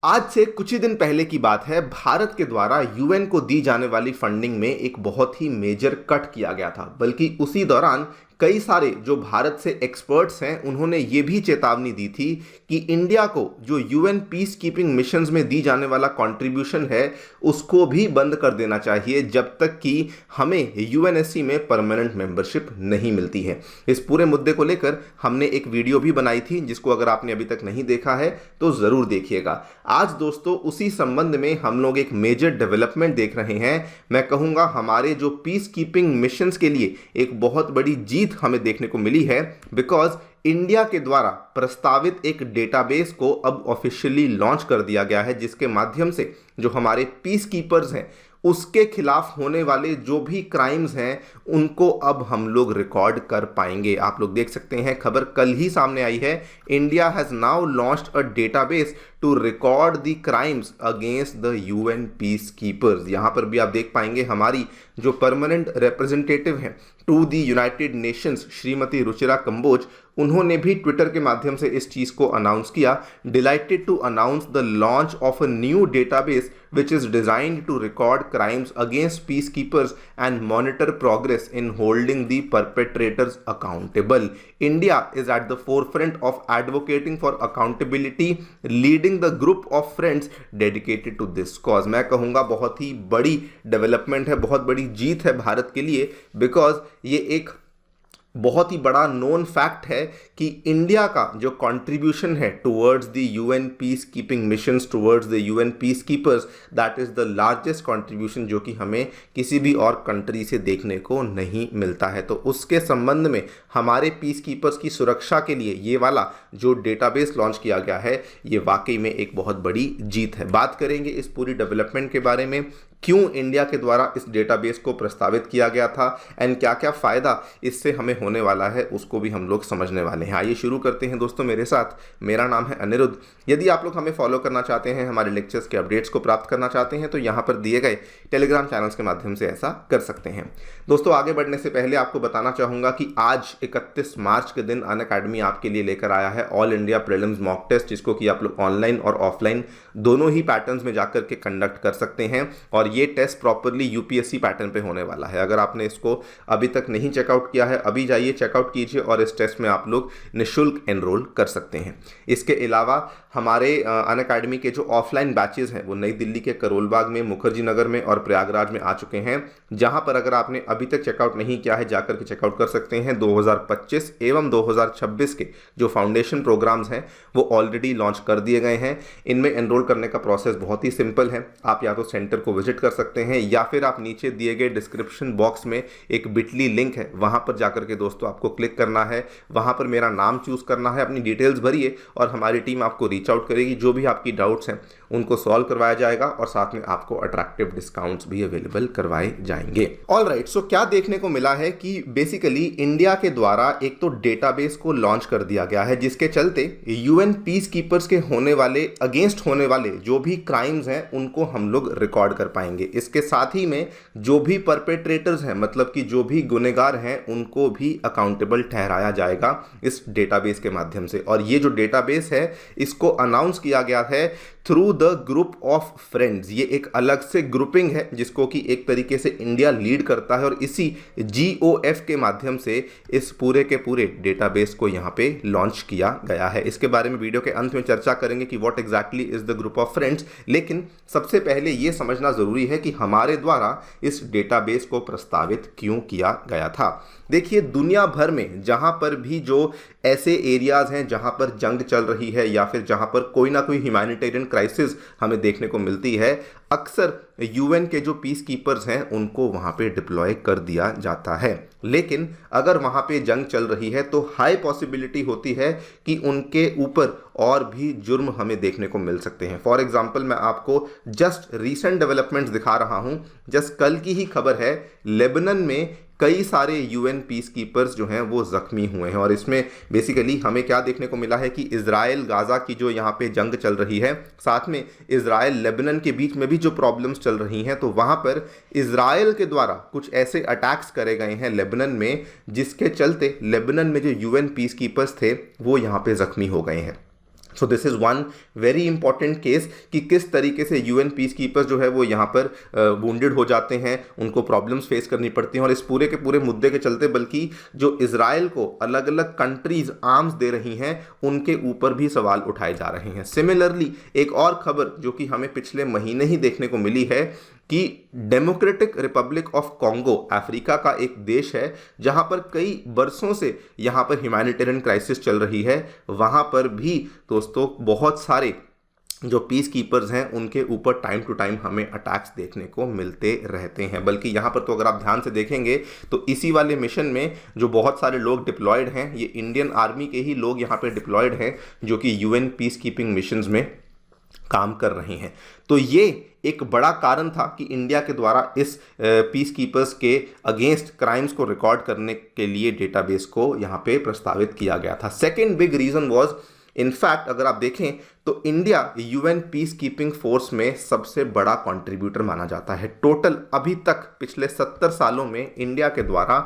आज से कुछ ही दिन पहले की बात है। भारत के द्वारा यूएन को दी जाने वाली फंडिंग में एक बहुत ही मेजर कट किया गया था। बल्कि उसी दौरान कई सारे जो भारत से एक्सपर्ट्स हैं उन्होंने ये भी चेतावनी दी थी कि इंडिया को जो यूएन पीस कीपिंग मिशंस में दी जाने वाला कंट्रीब्यूशन है उसको भी बंद कर देना चाहिए जब तक कि हमें यूएनएससी में परमानेंट मेंबरशिप नहीं मिलती है। इस पूरे मुद्दे को लेकर हमने एक वीडियो भी बनाई थी, जिसको अगर आपने अभी तक नहीं देखा है तो जरूर देखिएगा। आज दोस्तों उसी संबंध में हम लोग एक मेजर डेवलपमेंट देख रहे हैं। मैं कहूंगा हमारे जो पीस कीपिंग मिशंस के लिए एक बहुत बड़ी जीत हमें देखने को मिली है, बिकॉज इंडिया के द्वारा प्रस्तावित एक डेटाबेस को अब ऑफिशियली लॉन्च कर दिया गया है, जिसके माध्यम से जो हमारे पीस कीपर्स हैं उसके खिलाफ होने वाले जो भी क्राइम्स हैं उनको अब हम लोग रिकॉर्ड कर पाएंगे। आप लोग देख सकते हैं, खबर कल ही सामने आई है। India has now launched a database to record the crimes against the UN peace keepers. यहां पर भी आप देख पाएंगे हमारी जो परमानेंट रिप्रेजेंटेटिव हैं to the United Nations Shrimati Ruchira Kamboj, उन्होंने भी ट्विटर के माध्यम से इस चीज को अनाउंस किया। Delighted to announce the launch of a new database which is designed to record crimes against peacekeepers and monitor progress in holding the perpetrators accountable. India is at the forefront of advocating for accountability, leading the group of friends dedicated to this cause. मैं कहूँगा बहुत ही बड़ी development है, बहुत बड़ी जीत है भारत के लिए, बिकॉज ये एक बहुत ही बड़ा नोन फैक्ट है कि इंडिया का जो कंट्रीब्यूशन है towards the UN peace keeping missions, towards the UN peace keepers, that is the largest contribution जो कि हमें किसी भी और कंट्री से देखने को नहीं मिलता है। तो उसके संबंध में हमारे पीस कीपर्स की सुरक्षा के लिए ये वाला जो डेटाबेस लॉन्च किया गया है ये वाकई में एक बहुत बड़ी जीत है। बात करेंगे इस पूरी डेवलपमेंट के बारे में, क्यों इंडिया के द्वारा इस डेटाबेस को प्रस्तावित किया गया था एंड क्या क्या फ़ायदा इससे हमें होने वाला है, उसको भी हम लोग समझने वाले हैं। आइए शुरू करते हैं दोस्तों मेरे साथ। मेरा नाम है अनिरुद्ध। यदि आप लोग हमें फॉलो करना चाहते हैं, हमारे लेक्चर्स के अपडेट्स को प्राप्त करना चाहते हैं, तो यहाँ पर दिए गए टेलीग्राम चैनल्स के माध्यम से ऐसा कर सकते हैं। दोस्तों आगे बढ़ने से पहले आपको बताना चाहूँगा कि आज 31 मार्च के दिन अनअकैडमी आपके लिए लेकर आया है all India prelims mock test, जिसको कि आप लोग ऑनलाइन और ऑफलाइन दोनों ही पैटर्न्स में जाकर के कंडक्ट कर सकते हैं। और ये टेस्ट प्रॉपरली यूपीएससी पैटर्न पे होने वाला है। अगर आपने इसको अभी तक नहीं चेकआउट किया है, अभी जाइए चेकआउट कीजिए और इस टेस्ट में आप लोग निःशुल्क एनरोल कर सकते हैं। इसके अलावा हमारे अनअकैडमी के जो ऑफलाइन बैचेस हैं वो नई दिल्ली के करोल बाग में, मुखर्जी नगर में और प्रयागराज में आ चुके हैं, जहां पर अगर आपने अभी तक चेकआउट नहीं किया है जाकर के चेकआउट कर सकते हैं। 2025 एवं 2026 के जो फाउंडेशन प्रोग्राम्स हैं वो ऑलरेडी लॉन्च कर दिए गए हैं। इनमें एनरोल करने का प्रोसेस बहुत ही सिंपल है। आप या तो सेंटर को विजिट कर सकते हैं या फिर आप नीचे दिए गए डिस्क्रिप्शन बॉक्स में एक बिटली लिंक है, वहां पर जाकर के दोस्तों आपको क्लिक करना है। वहां पर मेरा नाम चूज करना है, अपनी डिटेल्स भरिए और हमारी टीम आपको रीच आउट करेगी। जो भी आपकी डाउट्स हैं उनको सॉल्व करवाया जाएगा और साथ में आपको अट्रैक्टिव डिस्काउंट्स भी अवेलेबल करवाए जाएंगे। ऑल राइट, सो क्या देखने को मिला है कि बेसिकली इंडिया के द्वारा एक तो डेटाबेस को लॉन्च कर दिया गया है, जिसके चलते यूएन पीस कीपर्स के होने वाले अगेंस्ट होने वाले जो भी क्राइम्स हैं उनको हम लोग रिकॉर्ड कर पाएंगे। इसके साथ ही में जो भी परपेट्रेटर्स हैं, मतलब कि जो भी गुनहगार हैं, उनको भी अकाउंटेबल ठहराया जाएगा इस डेटाबेस के माध्यम से। और ये जो डेटाबेस है इसको अनाउंस किया गया है through the group of friends. ये एक अलग से ग्रुपिंग है जिसको कि एक तरीके से इंडिया लीड करता है और इसी GOF के माध्यम से इस पूरे के पूरे डेटाबेस को यहाँ पे लॉन्च किया गया है। इसके बारे में वीडियो के अंत में चर्चा करेंगे कि what exactly is the group of friends, लेकिन सबसे पहले ये समझना जरूरी है कि हमारे द्वारा इस डेटाबेस को प्रस्तावित क्यों किया गया था। देखिए, दुनिया भर में जहां पर भी जो ऐसे एरियाज हैं जहां पर जंग चल रही है या फिर जहां पर कोई ना कोई ह्यूमैनिटेरियन क्राइसिस हमें देखने को मिलती है, अक्सर यूएन के जो पीस कीपर्स हैं उनको वहां पे डिप्लॉय कर दिया जाता है। लेकिन अगर वहां पे जंग चल रही है तो हाई पॉसिबिलिटी होती है कि उनके ऊपर और भी जुर्म हमें देखने को मिल सकते हैं। फॉर एग्जाम्पल मैं आपको जस्ट रीसेंट डेवलपमेंट्स दिखा रहा हूं। जस्ट कल की ही खबर है, लेबनान में कई सारे यूएन पीस कीपर्स जो हैं वो जख्मी हुए हैं। और इसमें बेसिकली हमें क्या देखने को मिला है कि इजराइल गाजा की जो यहाँ पे जंग चल रही है, साथ में इजराइल लेबनान के बीच में भी जो प्रॉब्लम्स चल रही हैं, तो वहाँ पर इजराइल के द्वारा कुछ ऐसे अटैक्स करे गए हैं लेबनान में, जिसके चलते लेबनान में जो यूएन पीस कीपर्स थे वो यहाँ पे जख्मी हो गए हैं। So this is one very important case कि किस तरीके से यूएन पीस कीपर्स जो है वो यहाँ पर वुंडेड हो जाते हैं, उनको प्रॉब्लम्स फेस करनी पड़ती हैं, और इस पूरे के पूरे मुद्दे के चलते बल्कि जो इजराइल को अलग अलग कंट्रीज आर्म्स दे रही हैं उनके ऊपर भी सवाल उठाए जा रहे हैं। सिमिलरली एक और खबर जो कि हमें पिछले महीने ही देखने को मिली है कि democratic Republic of Congo Africa का एक देश है जहां पर कई वर्षों से यहां पर ह्यूमैनिटेरियन क्राइसिस चल रही है, वहां पर भी दोस्तों बहुत सारे जो पीस कीपर्स हैं उनके ऊपर टाइम टू टाइम हमें अटैक्स देखने को मिलते रहते हैं। बल्कि यहाँ पर तो अगर आप ध्यान से देखेंगे तो इसी वाले मिशन में जो बहुत सारे लोग डिप्लॉयड हैं, ये इंडियन आर्मी के ही लोग यहाँ पे डिप्लॉयड हैं जो कि यूएन पीस कीपिंग मिशंस में काम कर रहे हैं। तो ये एक बड़ा कारण था कि इंडिया के द्वारा इस पीस कीपर्स के अगेंस्ट क्राइम्स को रिकॉर्ड करने के लिए डेटाबेस को यहाँ पे प्रस्तावित किया गया था। Second big reason was, in fact अगर आप देखें तो India UN peace keeping force में सबसे बड़ा कंट्रीब्यूटर माना जाता है। टोटल अभी तक पिछले 70 सालों में इंडिया के द्वारा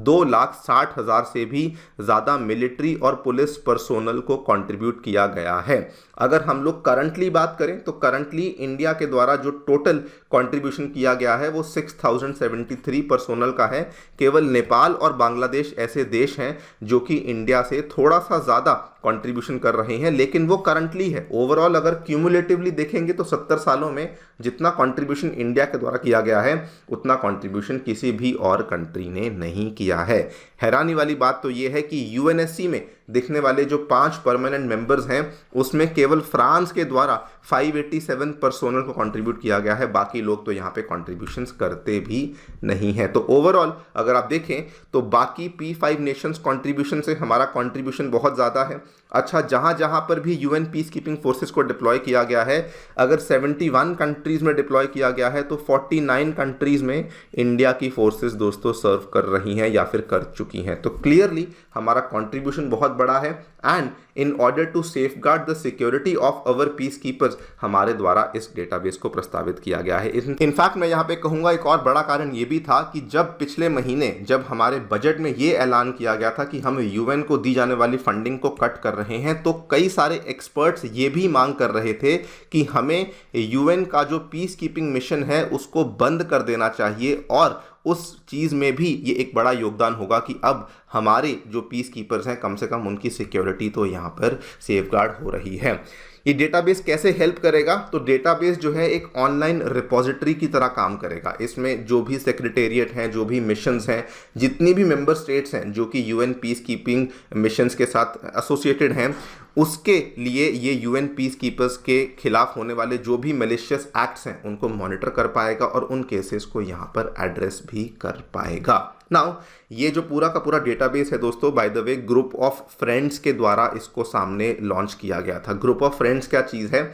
2,60,000 से भी ज़्यादा मिलिट्री और पुलिस पर्सोनल को कंट्रीब्यूट किया गया है। अगर हम लोग करंटली बात करें तो करंटली इंडिया के द्वारा जो टोटल कंट्रीब्यूशन किया गया है वो 6,073 पर्सोनल का है। केवल नेपाल और बांग्लादेश ऐसे देश हैं जो कि इंडिया से थोड़ा सा ज़्यादा कंट्रीब्यूशन कर रहे हैं, लेकिन वो करंटली है। ओवरऑल अगर क्यूमुलेटिवली देखेंगे तो 70 सालों में जितना कंट्रीब्यूशन इंडिया के द्वारा किया गया है उतना कंट्रीब्यूशन किसी भी और कंट्री ने नहीं किया है। हैरानी वाली बात तो यह है कि यूएनएससी में दिखने वाले जो 5 परमानेंट मेंबर्स हैं उसमें केवल फ्रांस के द्वारा 587 पर्सोनल को कंट्रीब्यूट किया गया है, बाकी लोग तो यहाँ पे कंट्रीब्यूशंस करते भी नहीं हैं। तो ओवरऑल अगर आप देखें तो बाकी P5 नेशंस कंट्रीब्यूशन से हमारा कंट्रीब्यूशन बहुत ज़्यादा है। अच्छा, जहाँ जहाँ पर भी यूएन पीस कीपिंग फोर्सेस को डिप्लॉय किया गया है, अगर 71 कंट्रीज़ में डिप्लॉय किया गया है तो 49 कंट्रीज़ में इंडिया की फोर्सेस दोस्तों सर्व कर रही हैं या फिर कर चुकी हैं। तो क्लियरली हमारा कंट्रीब्यूशन बहुत बड़ा है and in order to safeguard the security of our peace keepers हमारे द्वारा इस डेटाबेस को प्रस्तावित किया गया है। इनफैक्ट मैं यहाँ पे कहूँगा एक और बड़ा कारण ये भी था कि जब पिछले महीने जब हमारे बजट में ये ऐलान किया गया था कि हम यूएन को दी जाने वाली फंडिंग को कट कर रहे हैं, तो कई सारे एक्सपर्ट्स ये भी मांग कर रहे थे कि हमें यूएन का जो पीस कीपिंग मिशन है उसको बंद कर देना चाहिए, और उस चीज़ में भी ये एक बड़ा योगदान होगा कि अब हमारे जो पीस कीपर्स हैं कम से कम उनकी सिक्योरिटी तो यहाँ पर सेफगार्ड हो रही है। ये डेटाबेस कैसे हेल्प करेगा? तो डेटाबेस जो है एक ऑनलाइन रिपोजिटरी की तरह काम करेगा। इसमें जो भी सेक्रेटेरिएट हैं, जो भी मिशंस हैं, जितनी भी मेंबर स्टेट्स हैं जो कि यूएन पीस कीपिंग मिशंस के साथ एसोसिएटेड हैं, उसके लिए ये यूएन पीस कीपर्स के खिलाफ होने वाले जो भी मैलिशियस एक्ट्स हैं उनको मॉनिटर कर पाएगा और उन केसेस को यहाँ पर एड्रेस भी कर पाएगा। नाउ ये जो पूरा का पूरा डेटाबेस है दोस्तों, by the way group of friends के द्वारा इसको सामने लॉन्च किया गया था। ग्रुप ऑफ फ्रेंड्स क्या चीज़ है?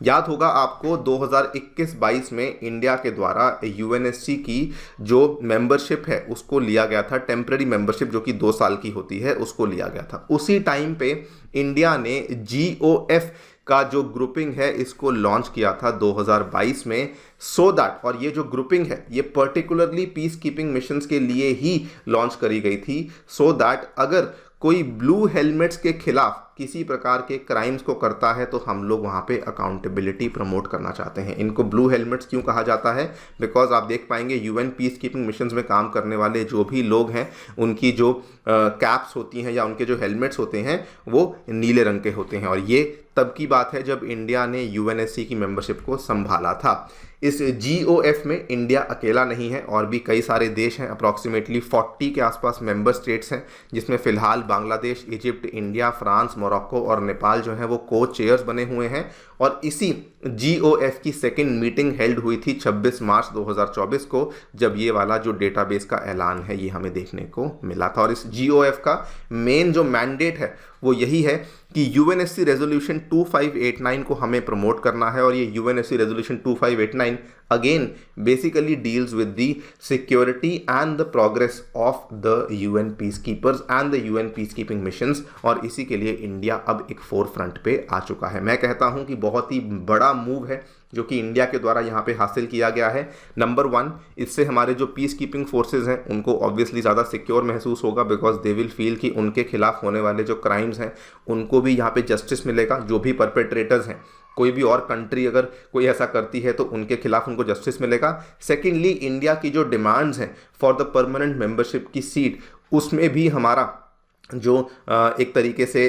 याद होगा आपको 2021-22 में इंडिया के द्वारा यूएनएससी की जो मेंबरशिप है उसको लिया गया था, टेम्पररी मेंबरशिप जो कि 2 साल की होती है उसको लिया गया था। उसी टाइम पे इंडिया ने GOF का जो ग्रुपिंग है इसको लॉन्च किया था 2022 में, सो दैट, और ये जो ग्रुपिंग है ये पर्टिकुलरली पीस कीपिंग मिशंस के लिए ही लॉन्च करी गई थी, सो दैट अगर कोई ब्लू हेलमेट्स के खिलाफ किसी प्रकार के क्राइम्स को करता है तो हम लोग वहाँ पे अकाउंटेबिलिटी प्रमोट करना चाहते हैं। इनको ब्लू हेलमेट्स क्यों कहा जाता है? बिकॉज आप देख पाएंगे यूएन पीस कीपिंग मिशंस में काम करने वाले जो भी लोग हैं उनकी जो कैप्स होती हैं या उनके जो हेलमेट्स होते हैं वो नीले रंग के होते हैं, और ये तब की बात है जब इंडिया ने यूएनएससी की मेंबरशिप को संभाला था। इस GOF में इंडिया अकेला नहीं है, और भी कई सारे देश हैं, अप्रॉक्सीमेटली 40 के आसपास मेंबर स्टेट्स हैं, जिसमें फ़िलहाल Bangladesh, Egypt, India, France, Morocco और नेपाल जो हैं वो को चेयर्स बने हुए हैं। और इसी GOF की सेकेंड मीटिंग हेल्ड हुई थी 26 मार्च 2024 को, जब ये वाला जो डेटाबेस का ऐलान है ये हमें देखने को मिला था। और इस GOF का मेन जो मैंडेट है वो यही है कि यूएनएससी रेजोल्यूशन 2589 को हमें प्रमोट करना है, और ये UNSC resolution 2589 again basically deals with the security and the progress of the UN peace keepers and the UN peace keeping missions, और इसी के लिए इंडिया अब एक फोर फ्रंट पे आ चुका है। मैं कहता हूं कि बहुत ही बड़ा मूव है जो कि इंडिया के द्वारा यहाँ पे हासिल किया गया है। नंबर 1, इससे हमारे जो पीस कीपिंग फोर्सेज हैं उनको ऑब्वियसली ज़्यादा सिक्योर महसूस होगा, बिकॉज दे विल फील कि उनके खिलाफ होने वाले जो क्राइम्स हैं उनको भी यहाँ पे जस्टिस मिलेगा। जो भी परपेट्रेटर्स हैं, कोई भी और कंट्री अगर कोई ऐसा करती है तो उनके खिलाफ उनको जस्टिस मिलेगा। सेकेंडली, इंडिया की जो डिमांड्स हैं फॉर द परमानेंट मेंबरशिप की सीट, उसमें भी हमारा जो एक तरीके से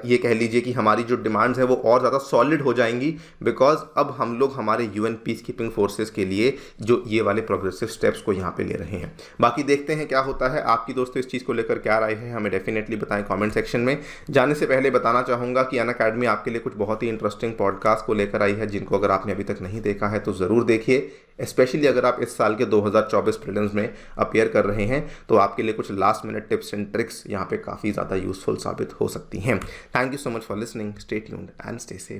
ये कह लीजिए कि हमारी जो डिमांड्स हैं वो और ज़्यादा सॉलिड हो जाएंगी, बिकॉज अब हम लोग हमारे यूएन पीस कीपिंग फोर्सेस के लिए जो ये वाले प्रोग्रेसिव स्टेप्स को यहाँ पे ले रहे हैं। बाकी देखते हैं क्या होता है। आपकी दोस्तों इस चीज़ को लेकर क्या राय है हमें डेफिनेटली बताएं कमेंट सेक्शन में। जाने से पहले बताना चाहूँगा कि अनअकैडमी आपके लिए कुछ बहुत ही इंटरेस्टिंग पॉडकास्ट को लेकर आई है, जिनको अगर आपने अभी तक नहीं देखा है तो ज़रूर देखिए। स्पेशली अगर आप इस साल के 2024 प्रीलिम्स में अपीयर कर रहे हैं तो आपके लिए कुछ last minute tips and tricks यहाँ पे काफ़ी ज़्यादा यूजफुल साबित हो सकती हैं। Thank you so much for listening, stay tuned and stay safe.